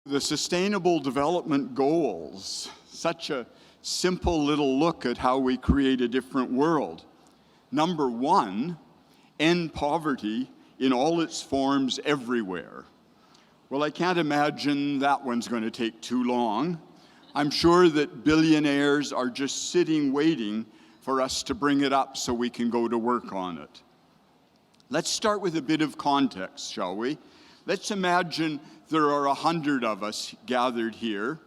The Sustainable Development Goals, such a simple little look at how we create a different world. Number one, end poverty in all its forms everywhere. Well, I can't imagine that one's going to take too long. I'm sure that billionaires are just sitting waiting for us to bring it up so we can go to work on it. Let's start with a bit of context, shall we? Let's imagine there are 100 of us gathered here,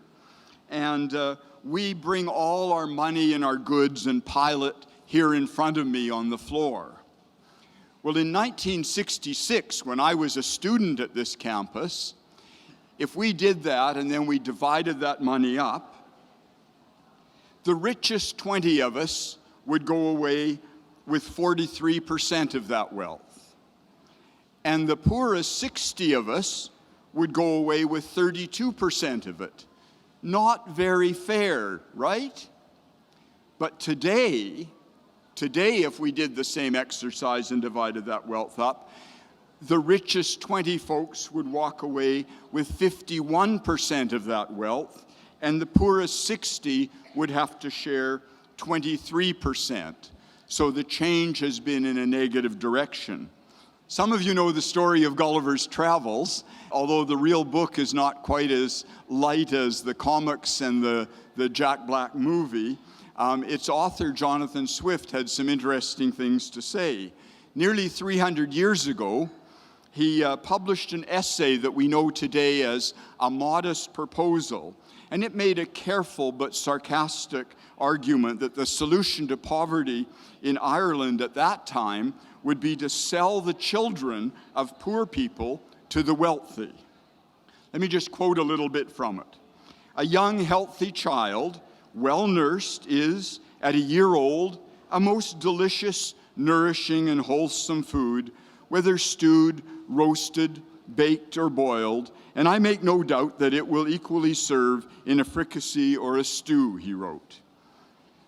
and we bring all our money and our goods and pile it here in front of me on the floor. Well, in 1966, when I was a student at this campus, if we did that and then we divided that money up, the richest 20 of us would go away with 43% of that wealth. And the poorest 60 of us would go away with 32% of it. Not very fair, right? But today, if we did the same exercise and divided that wealth up, the richest 20 folks would walk away with 51% of that wealth, and the poorest 60 would have to share 23%. So the change has been in a negative direction. Some of you know the story of Gulliver's Travels, although the real book is not quite as light as the comics and the Jack Black movie. Its author, Jonathan Swift, had some interesting things to say. Nearly 300 years ago, he published an essay that we know today as A Modest Proposal, and it made a careful but sarcastic argument that the solution to poverty in Ireland at that time would be to sell the children of poor people to the wealthy. Let me just quote a little bit from it. A young, healthy child, well nursed, is, at a year old, a most delicious, nourishing, and wholesome food, whether stewed, roasted, baked, or boiled, and I make no doubt that it will equally serve in a fricassee or a stew, he wrote.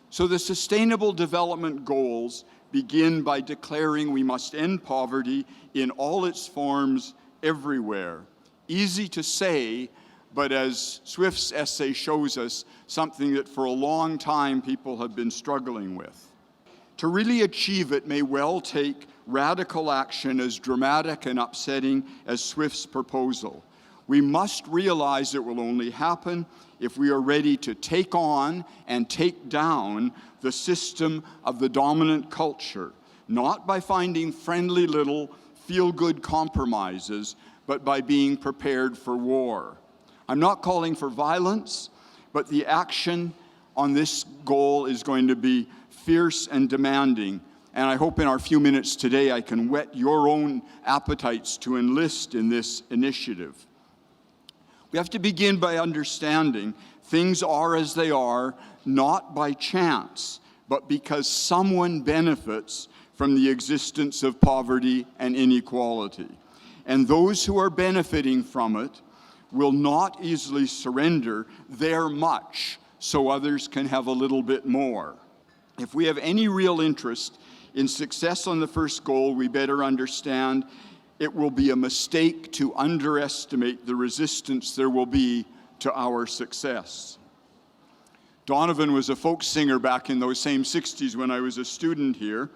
So the Sustainable Development Goals begin by declaring we must end poverty in all its forms everywhere. Easy to say, but as Swift's essay shows us, something that for a long time people have been struggling with. To really achieve it may well take radical action as dramatic and upsetting as Swift's proposal. We must realize it will only happen if we are ready to take on and take down the system of the dominant culture, not by finding friendly little feel-good compromises, but by being prepared for war. I'm not calling for violence, but the action on this goal is going to be fierce and demanding, and I hope in our few minutes today I can whet your own appetites to enlist in this initiative. We have to begin by understanding things are as they are, not by chance, but because someone benefits from the existence of poverty and inequality. And those who are benefiting from it will not easily surrender their much so others can have a little bit more. If we have any real interest in success on the first goal, we better understand it will be a mistake to underestimate the resistance there will be to our success. Donovan was a folk singer back in those same 60s when I was a student here,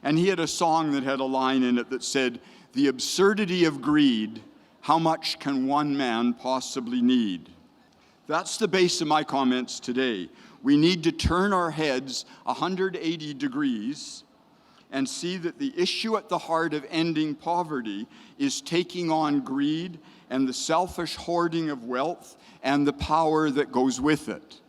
and he had a song that had a line in it that said, "The absurdity of greed, how much can one man possibly need?" That's the base of my comments today. We need to turn our heads 180 degrees and see that the issue at the heart of ending poverty is taking on greed and the selfish hoarding of wealth and the power that goes with it.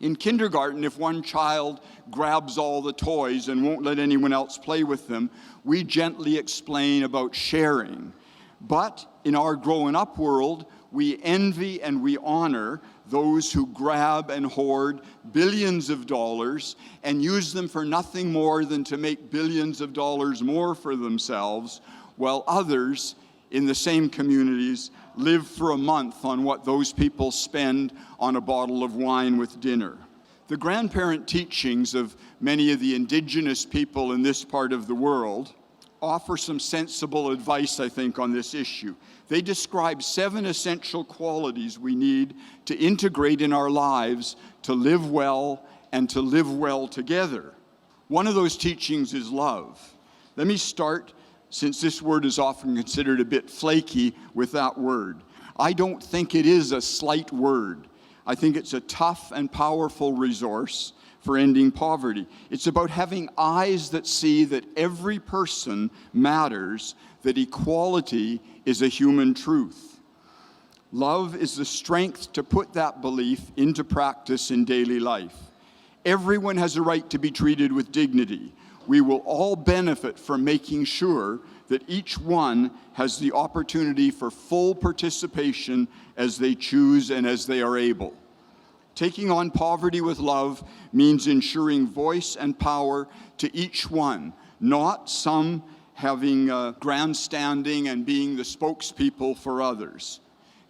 In kindergarten, if one child grabs all the toys and won't let anyone else play with them, we gently explain about sharing. But in our growing-up world, we envy and we honor those who grab and hoard billions of dollars and use them for nothing more than to make billions of dollars more for themselves, while others in the same communities live for a month on what those people spend on a bottle of wine with dinner. The grandparent teachings of many of the indigenous people in this part of the world offer some sensible advice, I think, on this issue. They describe 7 essential qualities we need to integrate in our lives to live well and to live well together. One of those teachings is love. Let me start, since this word is often considered a bit flaky, with that word. I don't think it is a slight word. I think it's a tough and powerful resource for ending poverty. It's about having eyes that see that every person matters, that equality is a human truth. Love is the strength to put that belief into practice in daily life. Everyone has a right to be treated with dignity. We will all benefit from making sure that each one has the opportunity for full participation as they choose and as they are able. Taking on poverty with love means ensuring voice and power to each one, not some having grandstanding and being the spokespeople for others.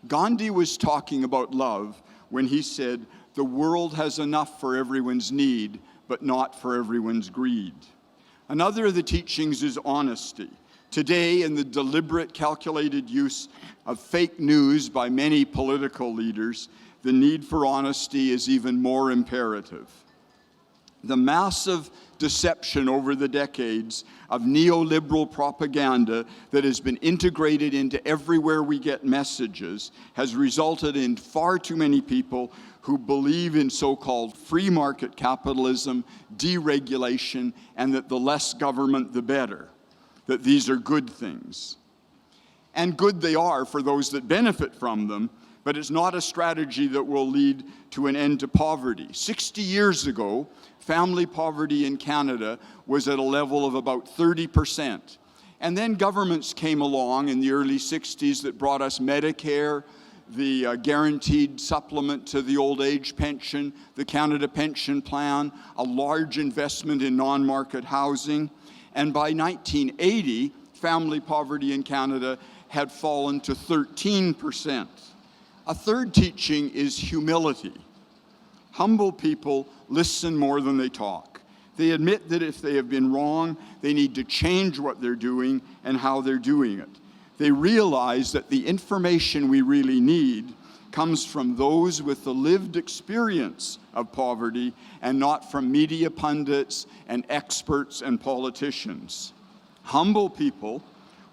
Gandhi was talking about love when he said, "The world has enough for everyone's need, but not for everyone's greed." Another of the teachings is honesty. Today, in the deliberate, calculated use of fake news by many political leaders, the need for honesty is even more imperative. The massive deception over the decades of neoliberal propaganda that has been integrated into everywhere we get messages has resulted in far too many people who believe in so-called free market capitalism, deregulation, and that the less government, the better, that these are good things. And good they are for those that benefit from them, but it's not a strategy that will lead to an end to poverty. 60 years ago, family poverty in Canada was at a level of about 30%. And then governments came along in the early 60s that brought us Medicare, the guaranteed supplement to the old age pension, the Canada Pension Plan, a large investment in non-market housing. And by 1980, family poverty in Canada had fallen to 13%. A third teaching is humility. Humble people listen more than they talk. They admit that if they have been wrong, they need to change what they're doing and how they're doing it. They realize that the information we really need comes from those with the lived experience of poverty and not from media pundits and experts and politicians. Humble people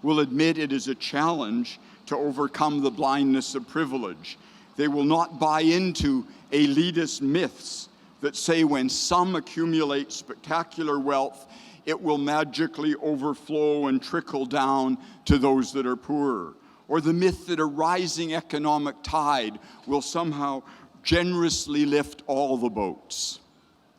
will admit it is a challenge to overcome the blindness of privilege. They will not buy into elitist myths that say when some accumulate spectacular wealth, it will magically overflow and trickle down to those that are poorer. Or the myth that a rising economic tide will somehow generously lift all the boats.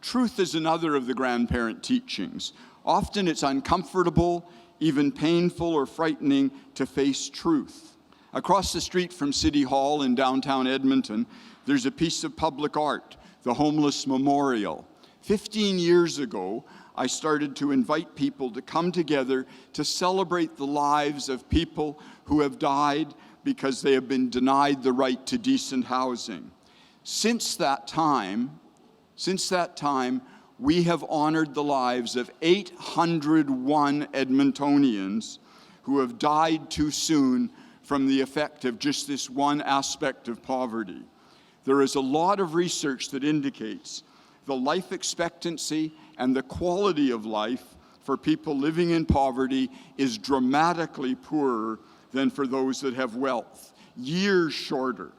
Truth is another of the grandparent teachings. Often it's uncomfortable, even painful or frightening to face truth. Across the street from City Hall in downtown Edmonton, there's a piece of public art, the Homeless Memorial. 15 years ago, I started to invite people to come together to celebrate the lives of people who have died because they have been denied the right to decent housing. Since that time, we have honored the lives of 801 Edmontonians who have died too soon from the effect of just this one aspect of poverty. There is a lot of research that indicates the life expectancy and the quality of life for people living in poverty is dramatically poorer than for those that have wealth, years shorter.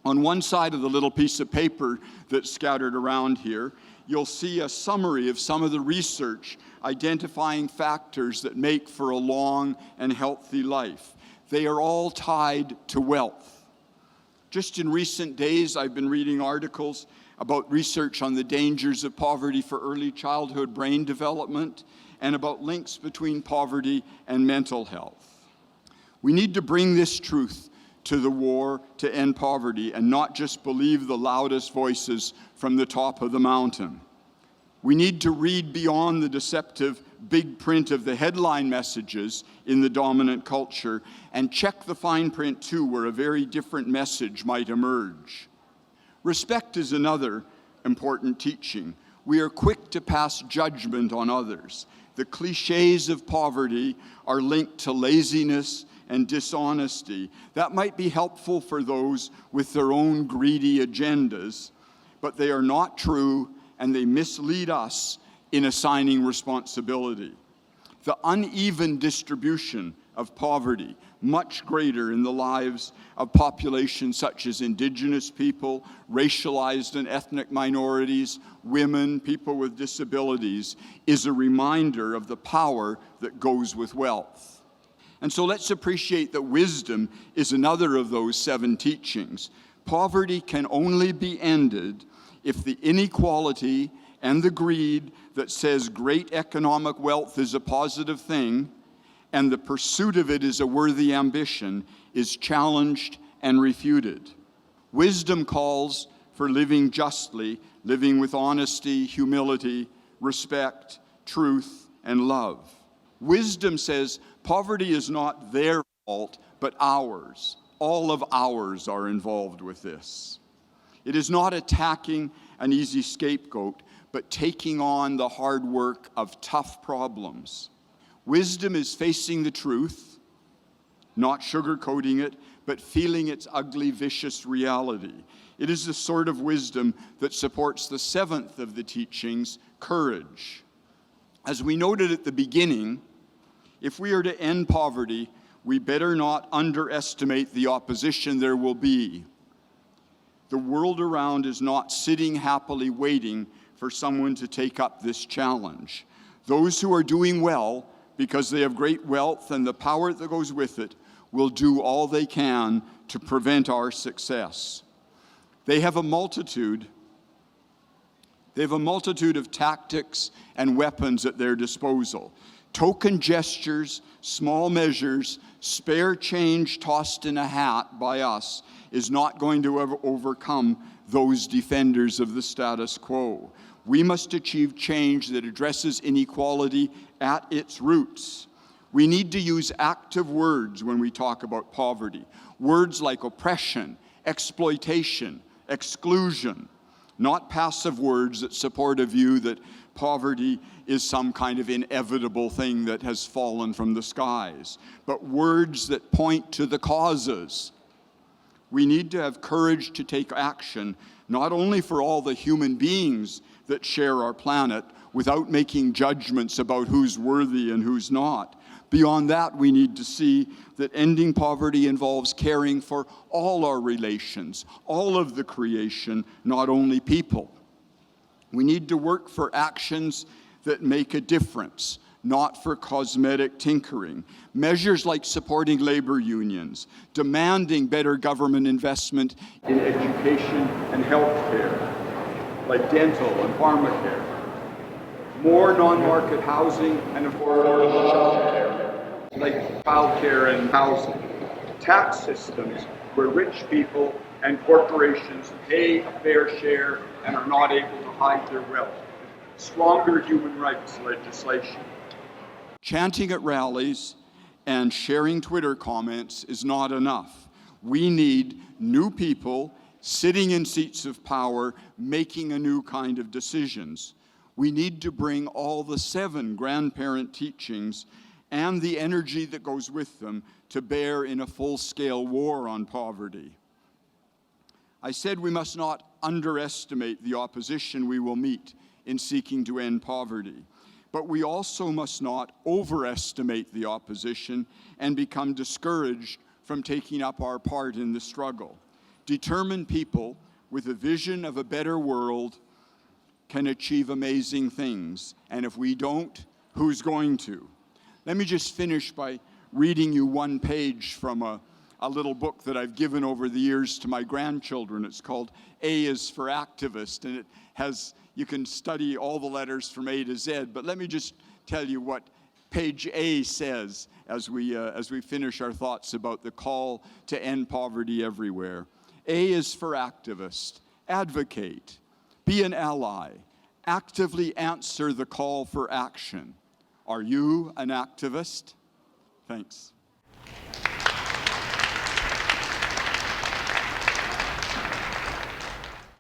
On one side of the little piece of paper that's scattered around here, you'll see a summary of some of the research identifying factors that make for a long and healthy life. They are all tied to wealth. Just in recent days, I've been reading articles about research on the dangers of poverty for early childhood brain development and about links between poverty and mental health. We need to bring this truth to the war to end poverty and not just believe the loudest voices from the top of the mountain. We need to read beyond the deceptive big print of the headline messages in the dominant culture and check the fine print too, where a very different message might emerge. Respect is another important teaching. We are quick to pass judgment on others. The cliches of poverty are linked to laziness and dishonesty. That might be helpful for those with their own greedy agendas, but they are not true, and they mislead us in assigning responsibility. The uneven distribution of poverty, much greater in the lives of populations such as Indigenous people, racialized and ethnic minorities, women, people with disabilities, is a reminder of the power that goes with wealth. And so let's appreciate that wisdom is another of those 7 teachings. Poverty can only be ended if the inequality and the greed that says great economic wealth is a positive thing and the pursuit of it is a worthy ambition is challenged and refuted. Wisdom calls for living justly, living with honesty, humility, respect, truth, and love. Wisdom says poverty is not their fault, but ours. All of ours are involved with this. It is not attacking an easy scapegoat, but taking on the hard work of tough problems. Wisdom is facing the truth, not sugarcoating it, but feeling its ugly, vicious reality. It is the sort of wisdom that supports the 7th of the teachings, courage. As we noted at the beginning, if we are to end poverty, we better not underestimate the opposition there will be. The world around is not sitting happily waiting for someone to take up this challenge. Those who are doing well, because they have great wealth and the power that goes with it, will do all they can to prevent our success. They have a multitude of tactics and weapons at their disposal. Token gestures, small measures, spare change tossed in a hat by us is not going to ever overcome those defenders of the status quo. We must achieve change that addresses inequality at its roots. We need to use active words when we talk about poverty. Words like oppression, exploitation, exclusion, not passive words that support a view that poverty is some kind of inevitable thing that has fallen from the skies, but words that point to the causes. We need to have courage to take action, not only for all the human beings that share our planet, without making judgments about who's worthy and who's not. Beyond that, we need to see that ending poverty involves caring for all our relations, all of the creation, not only people. We need to work for actions that make a difference, not for cosmetic tinkering. Measures like supporting labor unions, demanding better government investment in education and health care, like dental and pharmacare, more non-market housing and affordable childcare, like childcare and housing, tax systems where rich people and corporations pay a fair share and are not able to hide their wealth, stronger human rights legislation. Chanting at rallies and sharing Twitter comments is not enough. We need new people sitting in seats of power, making a new kind of decisions. We need to bring all the 7 grandparent teachings and the energy that goes with them to bear in a full-scale war on poverty. I said we must not underestimate the opposition we will meet in seeking to end poverty, but we also must not overestimate the opposition and become discouraged from taking up our part in the struggle. Determined people with a vision of a better world can achieve amazing things. And if we don't, who's going to? Let me just finish by reading you one page from a little book that I've given over the years to my grandchildren. It's called A is for Activist, and it has, you can study all the letters from A to Z, but let me just tell you what page A says as we finish our thoughts about the call to end poverty everywhere. A is for activist. Advocate. Be an ally. Actively answer the call for action. Are you an activist? Thanks.